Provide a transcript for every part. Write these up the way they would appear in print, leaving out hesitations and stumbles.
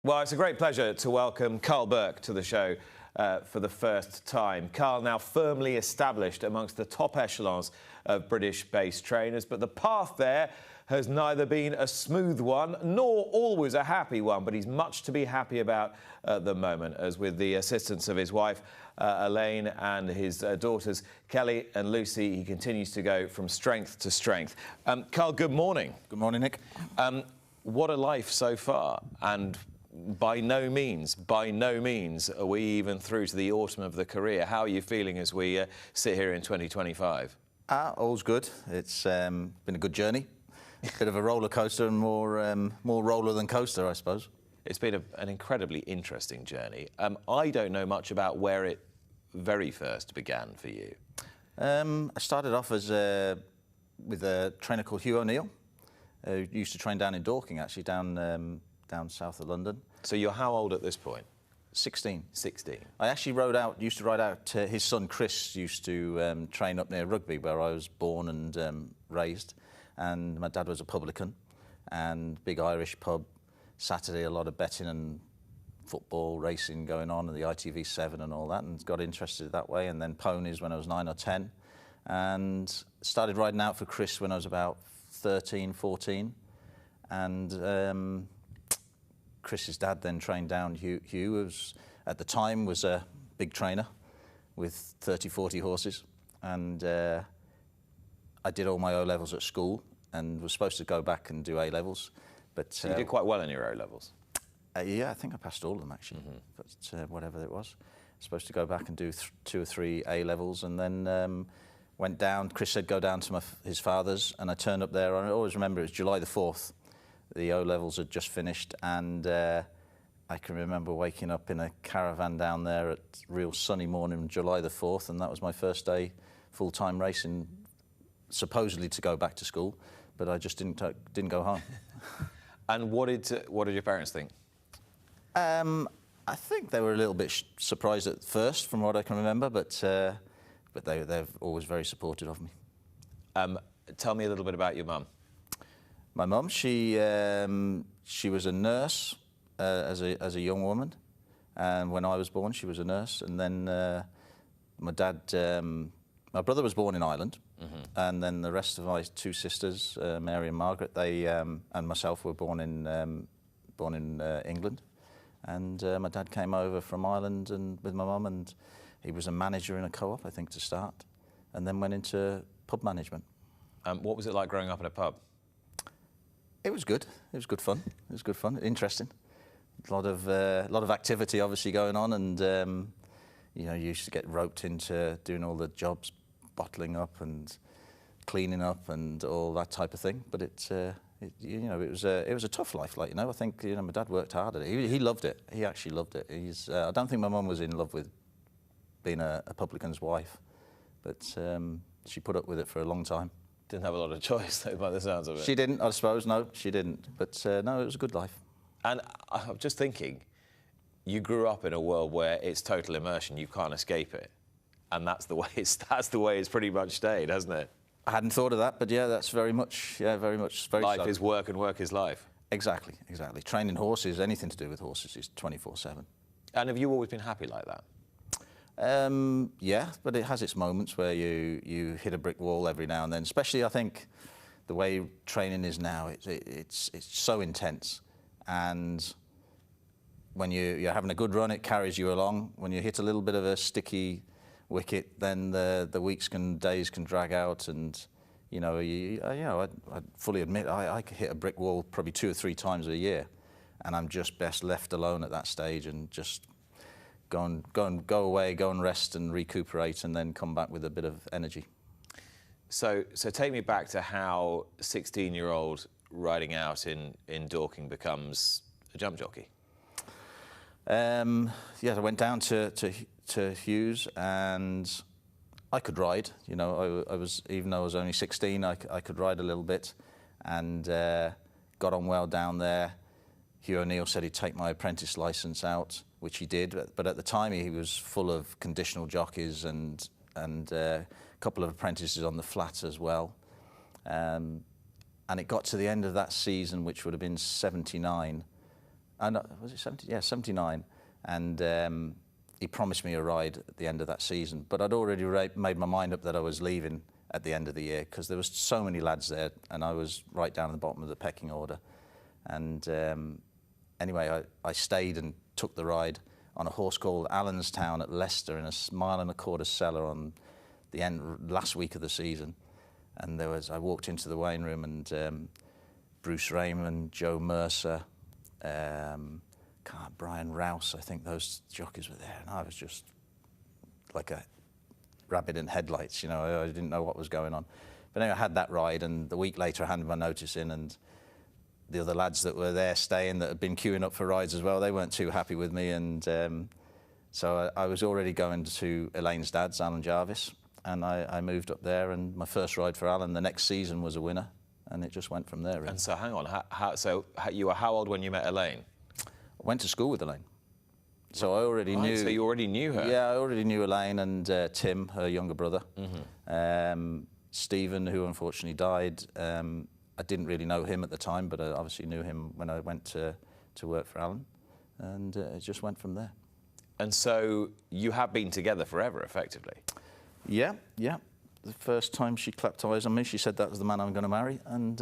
Well, it's a great pleasure to welcome Karl Burke to the show for the first time. Karl now firmly established amongst the top echelons of British-based trainers, but the path there has neither been a smooth one nor always a happy one, but he's much to be happy about at the moment, as with the assistance of his wife, Elaine, and his daughters, Kelly and Lucy, he continues to go from strength to strength. Karl, good morning. Good morning, Nick. What a life so far, and by no means are we even through to the autumn of the career. How are you feeling as we sit here in 2025? All's good. It's been a good journey. Bit of a roller coaster and more roller than coaster, I suppose. It's been an incredibly interesting journey. I don't know much about where it very first began for you. I started off as with a trainer called Hugh O'Neill, who used to train down in Dorking, actually, down south of London. So you're how old at this point? 16. 16. I actually used to ride out, his son Chris used to train up near Rugby, where I was born and raised. And my dad was a publican, and big Irish pub. Saturday, a lot of betting and football racing going on, and the ITV7 and all that, and got interested that way. And then ponies when I was 9 or 10. And started riding out for Chris when I was about 13, 14. And Chris's dad then trained down. Hugh was, at the time, was a big trainer with 30, 40 horses. And I did all my O-levels at school and was supposed to go back and do A-levels. But so you did quite well in your O-levels? Yeah, I think I passed all of them, actually. But whatever it was. Supposed to go back and do 2 or 3 A-levels, and then went down. Chris said go down to his father's, and I turned up there. I always remember it was July the 4th. The O-levels had just finished, and I can remember waking up in a caravan down there at real sunny morning, July the 4th, and that was my first day full-time racing, supposedly to go back to school, but I just didn't go home. And what did your parents think? I think they were a little bit surprised at first, from what I can remember, but they're always very supportive of me. Tell me a little bit about your mum. My mum, she was a nurse as a young woman, and when I was born, she was a nurse. And then my dad, my brother was born in Ireland, and then the rest of my 2 sisters, Mary and Margaret, they and myself were born in England. And my dad came over from Ireland and with my mum, and he was a manager in a co-op, I think, to start, and then went into pub management. What was it like growing up in a pub? It was good. It was good fun. It was good fun. Interesting. A lot of activity, obviously, going on, and you know, you used to get roped into doing all the jobs, bottling up and cleaning up and all that type of thing. But it was a tough life. Like, you know, I think, you know, my dad worked hard at it. He loved it. He actually loved it. I don't think my mum was in love with being a publican's wife, but she put up with it for a long time. Didn't have a lot of choice, though, by the sounds of it. She didn't, I suppose. No, she didn't. But no, it was a good life. And I'm just thinking, you grew up in a world where it's total immersion. You can't escape it, and that's the way it's pretty much stayed, hasn't it? I hadn't thought of that, but yeah, that's very much. Life is work, and work is life. Exactly. Training horses, anything to do with horses, is 24/7. And have you always been happy like that? Yeah, but it has its moments where you hit a brick wall every now and then. Especially, I think, the way training is now, it's so intense, and when you're having a good run, it carries you along. When you hit a little bit of a sticky wicket, then the weeks and days can drag out, and I fully admit I could hit a brick wall probably 2 or 3 times a year, and I'm just best left alone at that stage and just go away, go and rest and recuperate, and then come back with a bit of energy. So take me back to how a 16-year-old riding out in Dorking becomes a jump jockey. Yeah, I went down to Hughes, and I could ride. You know, I was, even though I was only 16, I could ride a little bit, and got on well down there. Hugh O'Neill said he'd take my apprentice licence out, which he did, but at the time he was full of conditional jockeys and a couple of apprentices on the flat as well. And it got to the end of that season, which would have been 79, And was it 70? Yeah, 79. And he promised me a ride at the end of that season. But I'd already made my mind up that I was leaving at the end of the year because there was so many lads there, and I was right down at the bottom of the pecking order. And anyway, I stayed and took the ride on a horse called Allenstown at Leicester in a 1.25 mile cellar on the last week of the season. And I walked into the weighing room, and Bruce Raymond, Joe Mercer, Brian Rouse, I think those jockeys were there, and I was just like a rabbit in headlights, you know. I didn't know what was going on. But anyway, I had that ride, and the week later I handed my notice in, and the other lads that were there staying, that had been queuing up for rides as well, they weren't too happy with me. And so I was already going to Elaine's dad's, Alan Jarvis, and I moved up there, and my first ride for Alan the next season was a winner, and it just went from there, really. And so hang on, you were how old when you met Elaine? I went to school with Elaine. So I already knew... So you already knew her? Yeah, I already knew Elaine and Tim, her younger brother. Mm-hmm. Stephen, who unfortunately died, I didn't really know him at the time, but I obviously knew him when I went to work for Alan, and it just went from there. And so you have been together forever, effectively? Yeah, yeah. The first time she clapped eyes on me, she said that was the man I'm going to marry, and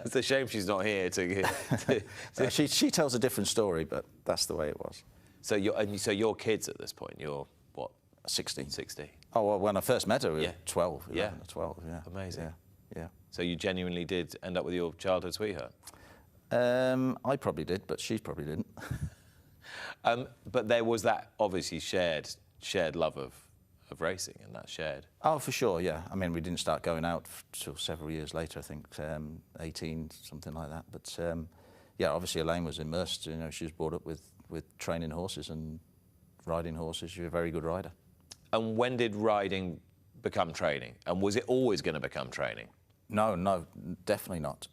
it's a shame she's not here to she tells a different story, but that's the way it was. So you're kids at this point. You're what? 16. 16. Oh, well, when I first met her, we were 12. Yeah. 12. Yeah. Amazing. Yeah. So you genuinely did end up with your childhood sweetheart? I probably did, but she probably didn't. But there was that obviously shared love of racing, and that shared. Oh, for sure, yeah. I mean, we didn't start going out till several years later, I think, 18, something like that. But yeah, obviously Elaine was immersed. You know, she was brought up with training horses and riding horses. She was a very good rider. And when did riding become training? And was it always going to become training? No, definitely not.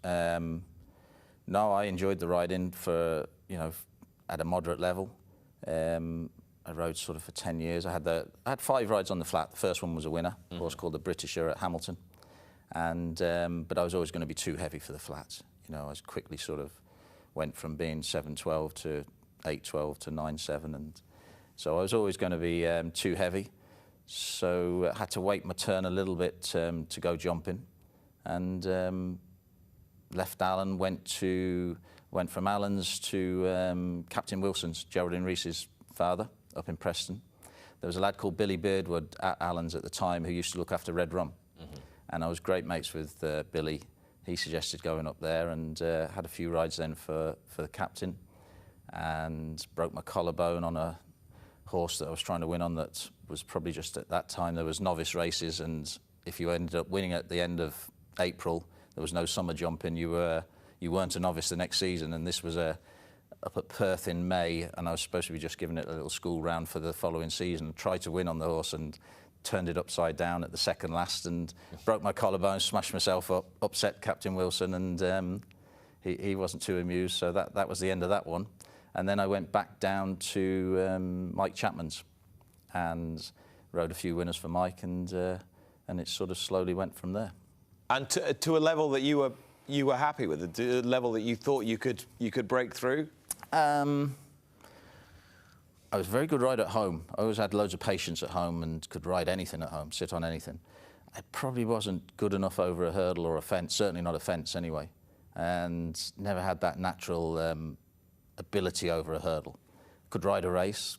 No, I enjoyed the riding for, you know, at a moderate level. I rode sort of for 10 years. I had 5 rides on the flat. The first one was a winner, a horse called the Britisher at Hamilton. And but I was always going to be too heavy for the flats. You know, I quickly sort of went from being 7'12" to 8'12" to 9'7", and so I was always going to be too heavy. So I had to wait my turn a little bit to go jumping, and left Alan, went from Alan's to Captain Wilson's, Geraldine Reese's father, up in Preston. There was a lad called Billy Beardwood at Alan's at the time who used to look after Red Rum. Mm-hmm. And I was great mates with Billy. He suggested going up there, and had a few rides then for the captain, and broke my collarbone on a horse that I was trying to win on. That was probably just at that time there was novice races, and if you ended up winning at the end of April, there was no summer jumping. You weren't a novice the next season, and this was up at Perth in May, and I was supposed to be just giving it a little school round for the following season. Tried to win on the horse and turned it upside down at the second last, and broke my collarbone, smashed myself up, upset Captain Wilson, and he wasn't too amused. So that was the end of that one. And then I went back down to Mike Chapman's and rode a few winners for Mike, and it sort of slowly went from there. And to a level that you were happy with, a level that you thought you could break through? I was a very good rider at home. I always had loads of patience at home and could ride anything at home, sit on anything. I probably wasn't good enough over a hurdle or a fence, certainly not a fence anyway, and never had that natural ability over a hurdle. Could ride a race,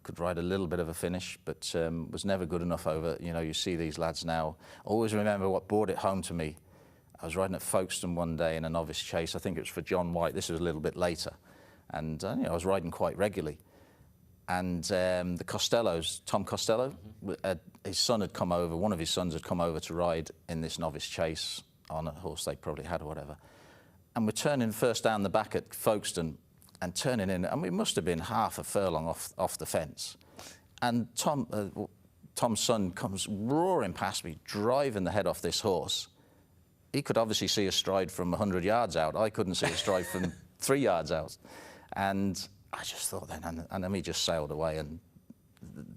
could ride a little bit of a finish, but was never good enough over, you know, you see these lads now. I always remember what brought it home to me. I was riding at Folkestone one day in a novice chase. I think it was for John White. This was a little bit later. And you know, I was riding quite regularly. And the Costellos, Tom Costello, his son had come over, one of his sons had come over to ride in this novice chase on a horse they probably had or whatever. And we're turning first down the back at Folkestone and turning in, and we must have been half a furlong off the fence. And Tom's son comes roaring past me, driving the head off this horse. He could obviously see a stride from 100 yards out. I couldn't see a stride from 3 yards out. And I just thought then, and then he just sailed away. And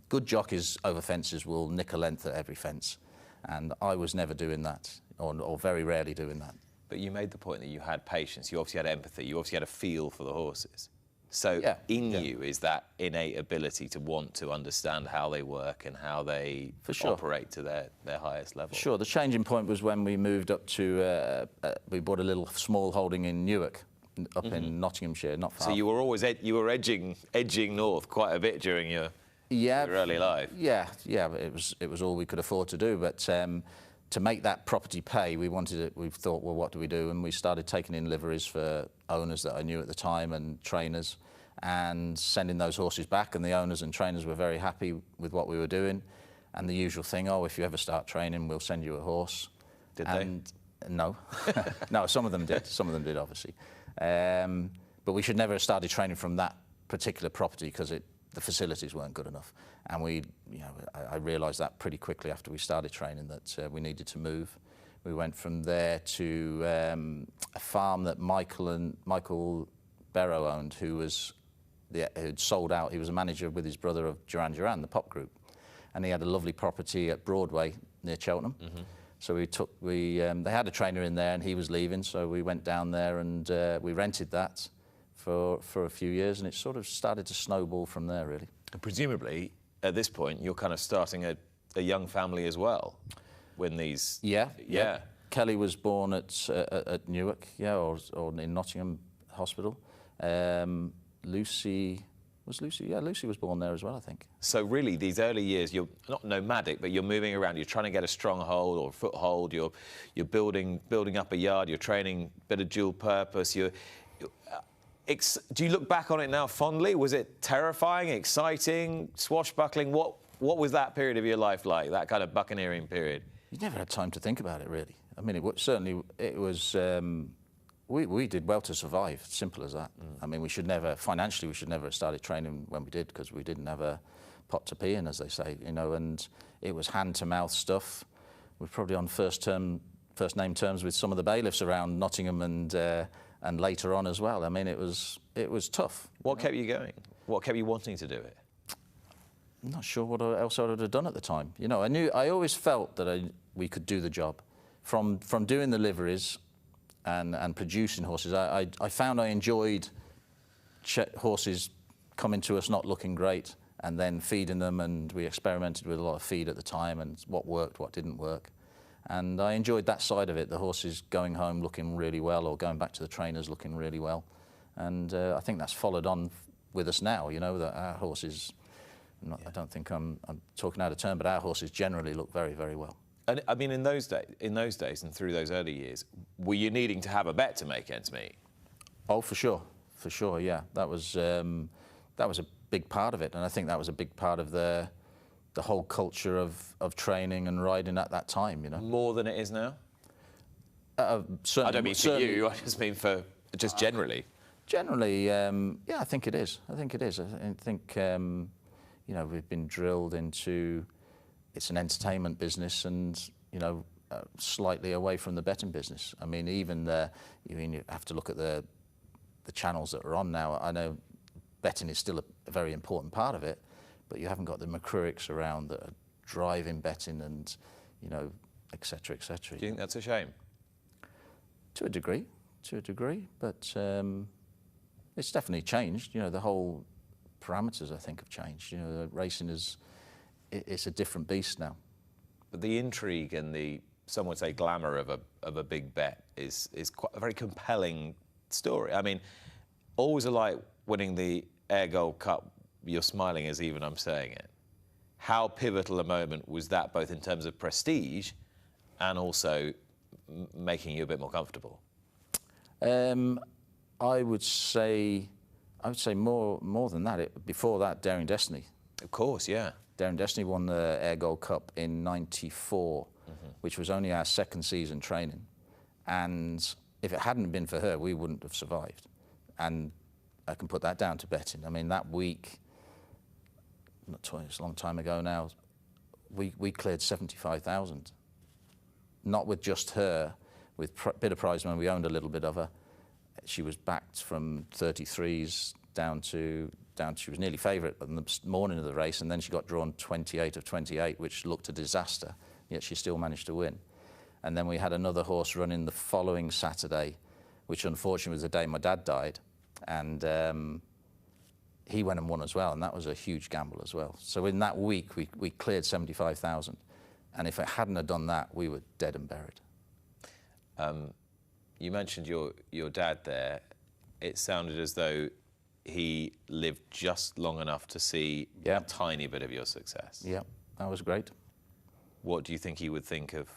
good jockeys over fences will nick a length at every fence. And I was never doing that, or very rarely doing that. But you made the point that you had patience, you obviously had empathy, you obviously had a feel for the horses. So you is that innate ability to want to understand how they work and how they operate to their highest level. Sure. The changing point was when we moved up to, we bought a little small holding in Newark, up in Nottinghamshire, not far. So you were always edging north quite a bit during your early life. Yeah. It was all we could afford to do. But to make that property pay, we thought, well, what do we do? And we started taking in liveries for owners that I knew at the time and trainers, and sending those horses back. And the owners and trainers were very happy with what we were doing. And the usual thing, oh, if you ever start training, we'll send you a horse. Did they? No. No, some of them did. Some of them did, obviously. But we should never have started training from that particular property because the facilities weren't good enough. And I realised that pretty quickly after we started training that we needed to move. We went from there to a farm that Michael Barrow owned, who'd sold out. He was a manager with his brother of Duran Duran, the pop group, and he had a lovely property at Broadway near Cheltenham. So they had a trainer in there, and he was leaving, so we went down there and we rented that for a few years, and it sort of started to snowball from there, really. And presumably, at this point, you're kind of starting a young family as well, when these... Yeah. Kelly was born at Newark, or in Nottingham Hospital. Lucy was born there as well, I think. So really, these early years, you're not nomadic, but you're moving around. You're trying to get a stronghold or a foothold. You're building up a yard. You're training, bit of dual purpose. Do you look back on it now fondly? Was it terrifying, exciting, swashbuckling? What was that period of your life like? That kind of buccaneering period? You never had time to think about it, really. I mean, it was. We did well to survive, simple as that. I mean, financially, we should never have started training when we did, because we didn't have a pot to pee in, as they say, and it was hand-to-mouth stuff. We're probably on first-name terms with some of the bailiffs around Nottingham and later on as well. I mean, it was tough. What kept you going? What kept you wanting to do it? I'm not sure what else I would have done at the time. I always felt that we could do the job. From doing the liveries and producing horses, I found I enjoyed horses coming to us not looking great and then feeding them, and we experimented with a lot of feed at the time and what worked, what didn't work. And I enjoyed that side of it, the horses going home looking really well or going back to the trainers looking really well. And I think that's followed on with us now, that our horses, I don't think I'm talking out of turn, but our horses generally look very, very well. And I mean, in those days and through those early years, were you needing to have a bet to make ends meet? Oh, for sure, yeah. That was a big part of it, and I think that was a big part of the whole culture of training and riding at that time. More than it is now. Certainly, I don't mean for you. I just mean for just generally. Generally, yeah, I think it is. I think we've been drilled into. It's an entertainment business, and slightly away from the betting business. I mean, even you have to look at the channels that are on now. I know betting is still a very important part of it, but you haven't got the McCruricks around that are driving betting and et cetera, et cetera. Do you think that's a shame? To a degree, but it's definitely changed. The whole parameters, I think, have changed. The racing it's a different beast now. But the intrigue and some would say glamour of a big bet is quite a very compelling story. I mean, always like winning the Ayr Gold Cup. You're smiling as even I'm saying it. How pivotal a moment was that, both in terms of prestige and also making you a bit more comfortable? I would say more than that. Before that, Daring Destiny. Of course, yeah. Daring Destiny won the Ayr Gold Cup in '94, which was only our second season training. And if it hadn't been for her, we wouldn't have survived. And I can put that down to betting. I mean, that week, it's a long time ago now, we cleared 75,000. Not with just her, with a bit of prize money. We owned a little bit of her. She was backed from 33s down to she was nearly favourite on the morning of the race, and then she got drawn 28 of 28, which looked a disaster, yet she still managed to win. And then we had another horse running the following Saturday, which unfortunately was the day my dad died. And he went and won as well, and that was a huge gamble as well. So in that week, we cleared 75,000. And if it hadn't have done that, we were dead and buried. You mentioned your dad there. It sounded as though he lived just long enough to see a tiny bit of your success. Yeah, that was great. What do you think he would think of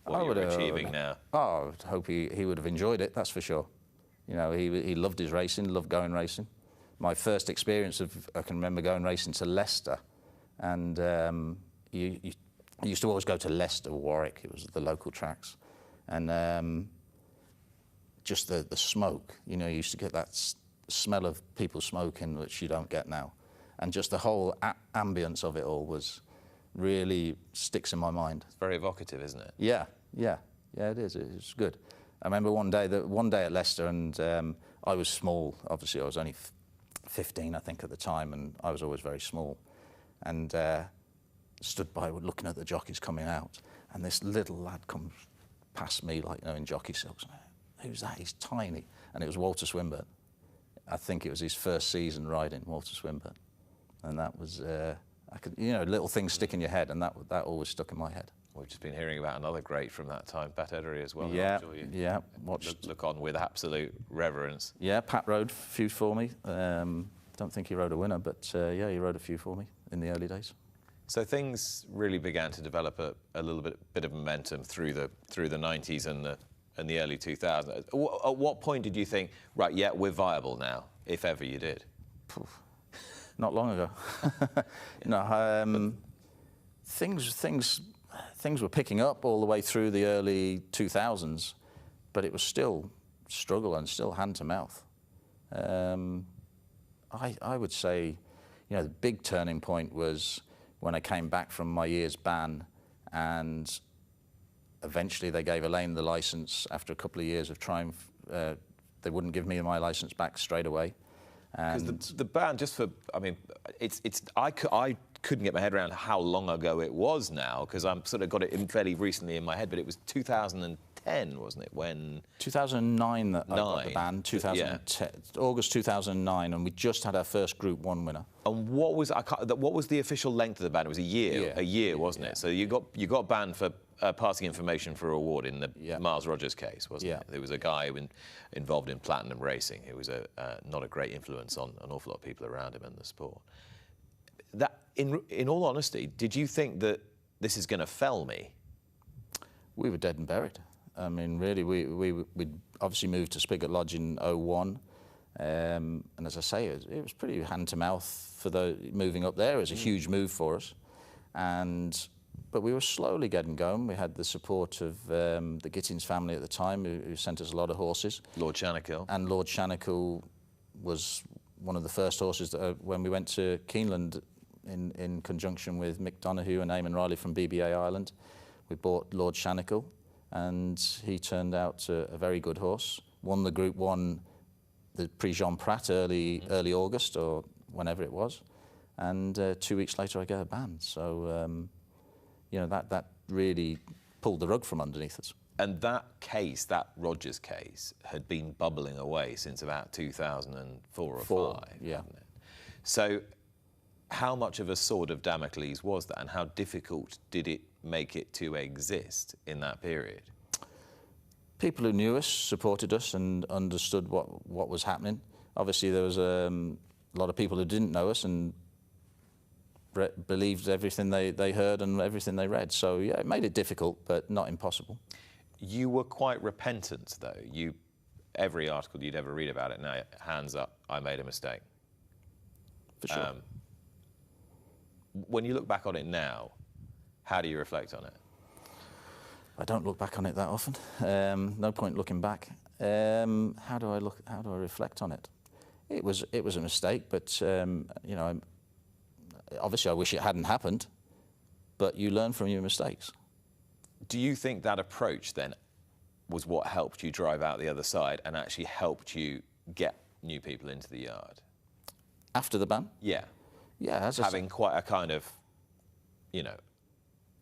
what you're achieving now? Oh, I hope he would have enjoyed it, that's for sure. You know, he loved his racing, loved going racing. My first experience I can remember going racing to Leicester, and you used to always go to Leicester, Warwick, it was the local tracks, and just the smoke, you know, you used to get that smell of people smoking, which you don't get now. And just the whole ambience of it all really sticks in my mind. It's very evocative, isn't it? Yeah, it is. It's good. I remember one day at Leicester, and I was small. Obviously, I was only 15, I think, at the time, and I was always very small. And stood by looking at the jockeys coming out, and this little lad comes past me, like, you know, in jockey silks. Who's that? He's tiny. And it was Walter Swinburne. I think it was his first season riding, Walter Swinburne. And that was, you know, little things stick in your head, and that always stuck in my head. We've just been hearing about another great from that time, Pat Edery as well. Yeah, I'm sure yeah. Look on with absolute reverence. Yeah, Pat rode a few for me. Don't think he rode a winner, but yeah, he rode a few for me in the early days. So things really began to develop a little bit of momentum through the 90s and the early 2000s. At what point did you think, right, yeah, we're viable now, if ever you did? Not long ago. No, things were picking up all the way through the early 2000s, but it was still struggle and still hand to mouth. I would say, you know, the big turning point was when I came back from my year's ban, and eventually they gave Elaine the licence after a couple of years of trying. They wouldn't give me my licence back straight away. Because the ban, just for, I mean, I couldn't get my head around how long ago it was now, because I'm sort of got it fairly recently in my head, but it was 2010, wasn't it, when... 2009 that I got the ban, 2010, yeah. August 2009, and we just had our first Group 1 winner. And what was the official length of the ban? It was a year, wasn't it? So you got banned for passing information for award in the Miles Rogers case, wasn't it? There was a guy involved in platinum racing who was not a great influence on an awful lot of people around him in the sport. That, in all honesty, did you think that this is going to fell me? We were dead and buried. I mean, really, we obviously moved to Spigot Lodge in 2001. And as I say, it was pretty hand to mouth for moving up there. It was a huge move for us. But we were slowly getting going. We had the support of the Gittins family at the time, who sent us a lot of horses. Lord Shanakill. And Lord Shanakill was one of the first horses that, when we went to Keeneland in conjunction with Mick Donoghue and Eamon Riley from BBA Ireland, we bought Lord Shanakill, and he turned out a very good horse. Won the Group 1, the Prix Jean Prat, early August or whenever it was, and 2 weeks later I get a ban. So you know, that really pulled the rug from underneath us. And that case, that Rogers case, had been bubbling away since about 2004 or 5, yeah. hadn't it? So how much of a sword of Damocles was that, and how difficult did it make it to exist in that period? People who knew us, supported us, and understood what was happening. Obviously, there was a lot of people who didn't know us and believed everything they heard and everything they read. So, yeah, it made it difficult, but not impossible. You were quite repentant, though. Every article you'd ever read about it, now, hands up, I made a mistake. For sure. When you look back on it now, how do you reflect on it? I don't look back on it that often. No point looking back. How do I reflect on it? It was a mistake, but you know, obviously I wish it hadn't happened. But you learn from your mistakes. Do you think that approach then was what helped you drive out the other side and actually helped you get new people into the yard? After the ban? Yeah. Yeah. Having quite a kind of, you know,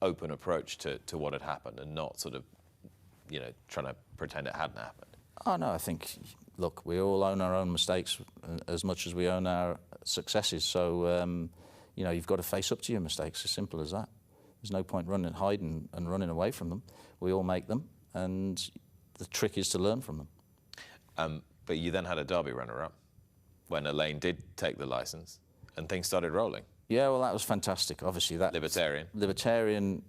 open approach to what had happened and not sort of, you know, trying to pretend it hadn't happened? Oh, no, I think, look, we all own our own mistakes as much as we own our successes. So, you know, you've got to face up to your mistakes, as simple as that. There's no point hiding and running away from them. We all make them, and the trick is to learn from them. But you then had a Derby runner-up when Elaine did take the licence and things started rolling. Yeah, well, that was fantastic. Obviously, that Libertarian,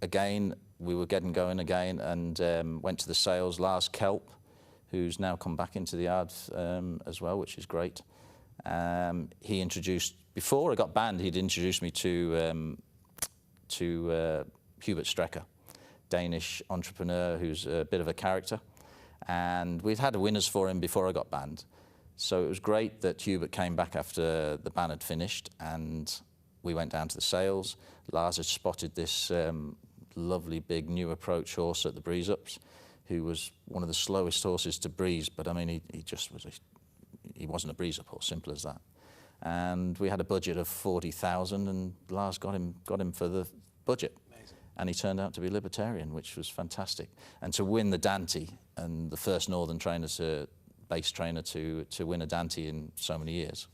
again, we were getting going again, and went to the sales. Lars Kelp, who's now come back into the yard as well, which is great. He introduced, before I got banned, he'd introduced me to Hubert Strecker, Danish entrepreneur who's a bit of a character. And we'd had winners for him before I got banned. So it was great that Hubert came back after the ban had finished, and we went down to the sales. Lars had spotted this lovely big new approach horse at the Breeze Ups, who was one of the slowest horses to breeze, but I mean, he just was he wasn't a breeze up horse, simple as that. And we had a budget of 40,000, and Lars got him for the budget. Amazing. And he turned out to be Libertarian, which was fantastic. And to win the Dante, and the first Northern base trainer to win a Dante in so many years,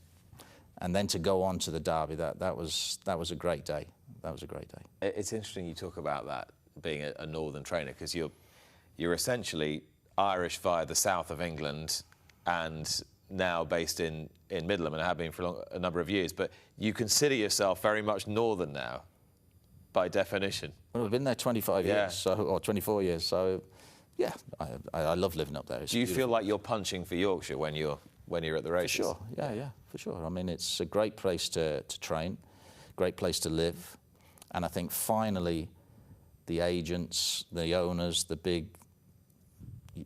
and then to go on to the Derby, that was a great day. That was a great day. It's interesting you talk about that being a Northern trainer, because you're essentially Irish via the south of England, and now based in Midland, and have been for a number of years. But you consider yourself very much Northern now, by definition. Well, I've been there 25 years, or 24 years, so yeah, I love living up there. Do you feel like you're punching for Yorkshire when you're at the races? For sure, yeah, for sure. I mean, it's a great place to train, great place to live, and I think finally the agents, the owners, the big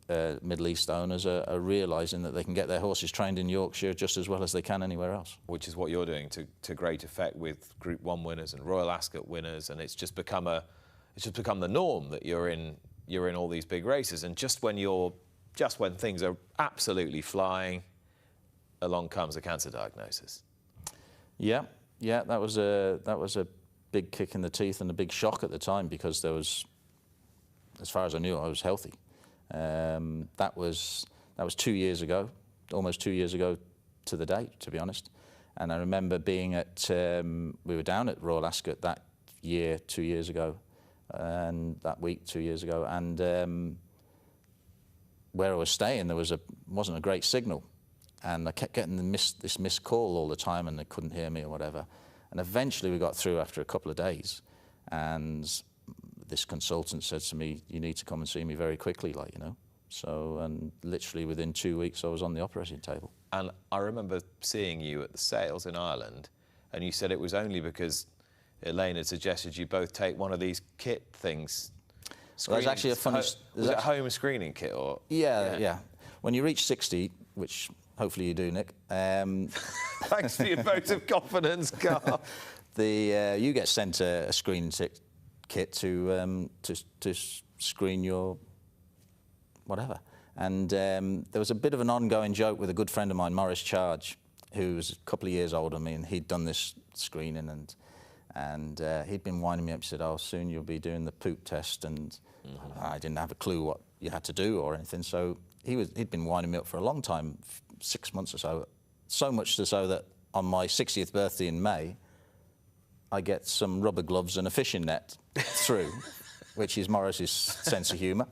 Middle East owners are realising that they can get their horses trained in Yorkshire just as well as they can anywhere else. Which is what you're doing to great effect with Group 1 winners and Royal Ascot winners, and it's just become the norm that you're in all these big races. And just when things are absolutely flying, along comes a cancer diagnosis. Yeah, that was a big kick in the teeth and a big shock at the time, because there was, as far as I knew, I was healthy. That was 2 years ago, almost 2 years ago to the date, to be honest. And I remember being we were down at Royal Ascot that year 2 years ago, and that week 2 years ago, and where I was staying there wasn't a great signal, and I kept getting this missed call all the time, and they couldn't hear me or whatever. And eventually we got through after a couple of days, and this consultant said to me, "You need to come and see me very quickly, like, you know." So, and literally within 2 weeks I was on the operating table. And I remember seeing you at the sales in Ireland, and you said it was only because Elaine had suggested you both take one of these kit things. Well, there's actually a funny... Was it a home screening kit, or...? Yeah. When you reach 60, which hopefully you do, Nick... Thanks for your vote of confidence, Karl. You get sent a screening kit to screen your whatever. And there was a bit of an ongoing joke with a good friend of mine, Maurice Charge, who was a couple of years older than me, and he'd done this screening, and he'd been winding me up. He said, "Oh, soon you'll be doing the poop test," and I didn't have a clue what you had to do or anything. So he'd been winding me up for a long time, 6 months or so, so much so that on my 60th birthday in May, I get some rubber gloves and a fishing net through, which is Morris's sense of humour.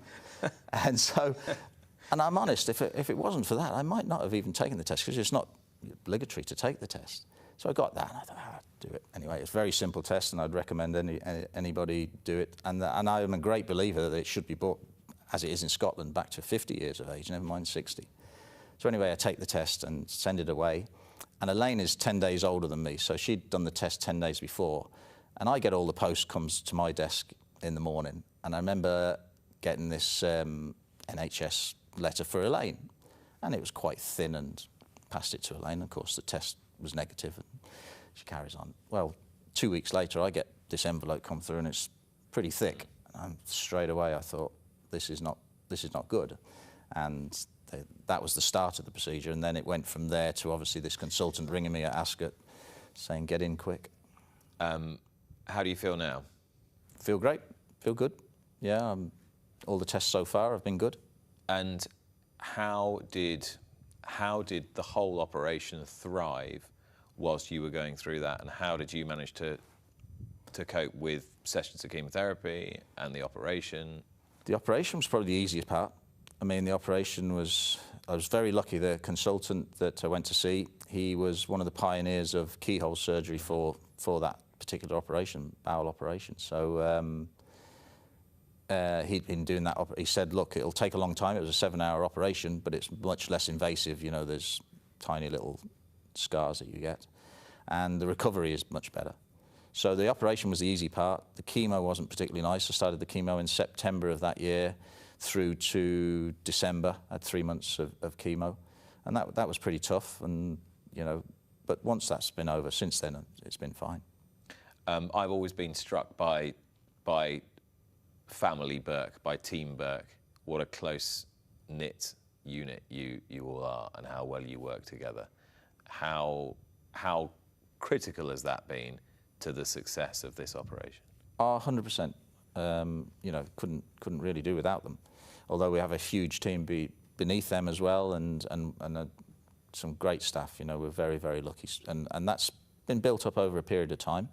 And I'm honest, if it wasn't for that, I might not have even taken the test, because it's not obligatory to take the test. So I got that, and I thought, I'd do it. Anyway, it's a very simple test, and I'd recommend anybody do it. And I'm a great believer that it should be brought, as it is in Scotland, back to 50 years of age, never mind 60. So anyway, I take the test and send it away. And Elaine is 10 days older than me, so she'd done the test 10 days before. And I get all the post comes to my desk in the morning. And I remember getting this NHS letter for Elaine. And it was quite thin, and passed it to Elaine. Of course, the test was negative, and she carries on. Well, 2 weeks later, I get this envelope come through, and it's pretty thick. And straight away, I thought, this is not good. And that was the start of the procedure, and then it went from there to obviously this consultant ringing me at Ascot saying, "Get in quick." How do you feel now? Feel great. Feel good. Yeah, all the tests so far have been good. And how did the whole operation thrive whilst you were going through that, and how did you manage to cope with sessions of chemotherapy and the operation? The operation was probably the easiest part. I mean, the operation was, I was very lucky. The consultant that I went to see, he was one of the pioneers of keyhole surgery for that particular operation, bowel operation. So he'd been doing that. He said, look, it'll take a long time. It was a 7-hour operation, but it's much less invasive. You know, there's tiny little scars that you get, and the recovery is much better. So the operation was the easy part. The chemo wasn't particularly nice. I started the chemo in September of that year through to December. I had 3 months of chemo, and that was pretty tough. And you know, but once that's been over, since then it's been fine. I've always been struck by family Burke, by Team Burke. What a close-knit unit you all are, and how well you work together. How critical has that been to the success of this operation? 100%. You know, couldn't really do without them. Although we have a huge team beneath them as well, and some great staff. You know, we're very, very lucky, and that's been built up over a period of time.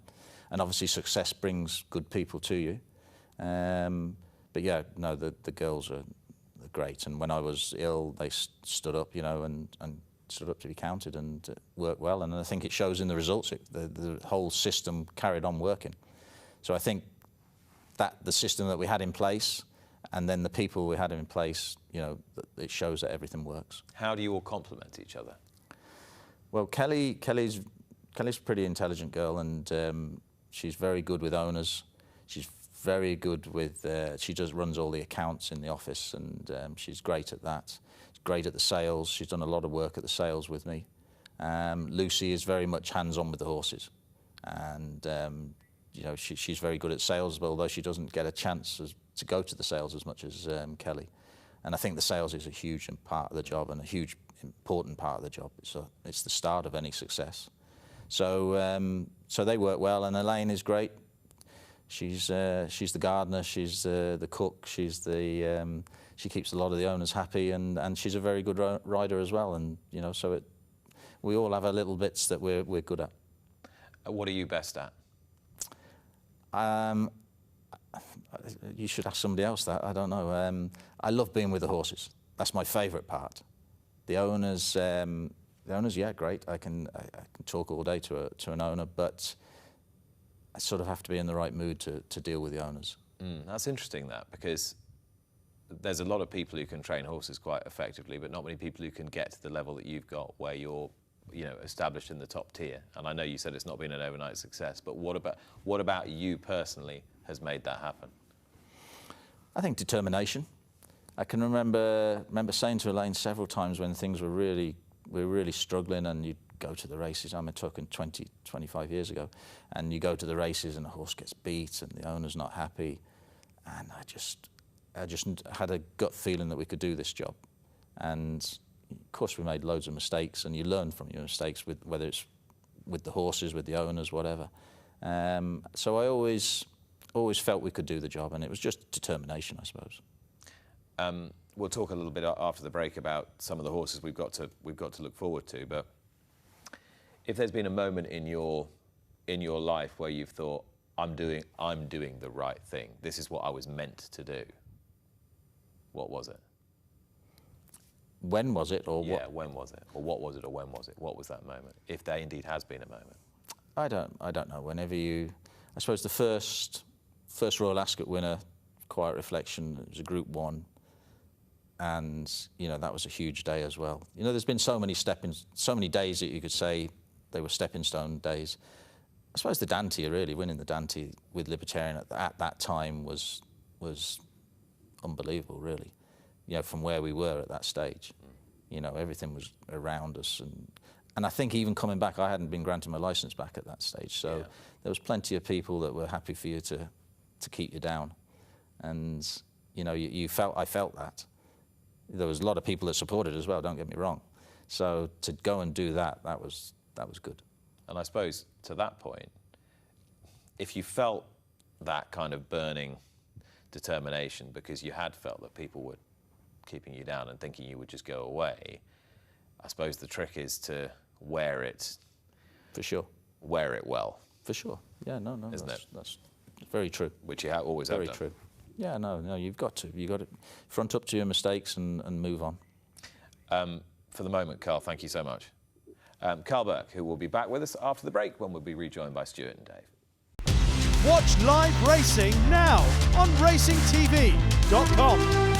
And obviously, success brings good people to you. But yeah, no, the girls are great. And when I was ill, they stood up, you know, and stood up to be counted and worked well. And I think it shows in the results. The whole system carried on working. So I think that the system that we had in place, and then the people we had in place, you know, it shows that everything works. How do you all complement each other? Well, Kelly's a pretty intelligent girl, and she's very good with owners. She's very good with, she runs all the accounts in the office, and she's great at that. She's great at the sales. She's done a lot of work at the sales with me. Lucy is very much hands-on with the horses, and you know, she's very good at sales, although she doesn't get a chance to go to the sales as much as Kelly. And I think the sales is a huge part of the job, and a huge important part of the job. It's the start of any success. So so they work well, and Elaine is great. She's the gardener, she's the cook, she keeps a lot of the owners happy, and she's a very good rider as well. And you know, so we all have our little bits that we're good at. What are you best at? You should ask somebody else that. I don't know. I love being with the horses. That's my favourite part. The owners, yeah, great. I can talk all day to an owner, but I sort of have to be in the right mood to deal with the owners. That's interesting, that, because there's a lot of people who can train horses quite effectively, but not many people who can get to the level that you've got, where you're, you know, established in the top tier. And I know you said it's not been an overnight success, but what about you personally has made that happen? I think determination. I can remember saying to Elaine several times when things were really struggling, and you'd go to the races. I'm talking 20, 25 years ago, and you go to the races and the horse gets beat and the owner's not happy, and I just had a gut feeling that we could do this job. And of course we made loads of mistakes, and you learn from your mistakes, whether it's with the horses, with the owners, whatever. So I always felt we could do the job, and it was just determination, I suppose. We'll talk a little bit after the break about some of the horses we've got to look forward to. But if there's been a moment in your life where you've thought, I'm doing the right thing, this is what I was meant to do, what was it? When was it, or yeah, what? When was it, or what was it, or when was it? What was that moment, if there indeed has been a moment? I don't know. Whenever I suppose the first Royal Ascot winner, Quiet Reflection, it was a Group 1. And you know, that was a huge day as well. You know, there's been so many days that you could say they were stepping stone days. I suppose the Dante, really winning the Dante with Libertarian at that time was unbelievable, really. You know, from where we were at that stage. You know, everything was around us, and I think even coming back, I hadn't been granted my licence back at that stage. So yeah, there was plenty of people that were happy for you to keep you down, and you know, I felt that. There was a lot of people that supported as well, don't get me wrong. So to go and do that was good. And I suppose to that point, if you felt that kind of burning determination because you had felt that people were keeping you down and thinking you would just go away. I suppose the trick is to wear it. For sure. Wear it well. For sure. Yeah, no, Isn't it? That's very true. Which you always have done. Very true. Yeah, no, you've got to front up to your mistakes and move on. For the moment, Karl, thank you so much. Karl Burke, who will be back with us after the break when we'll be rejoined by Stuart and Dave. Watch live racing now on racingtv.com.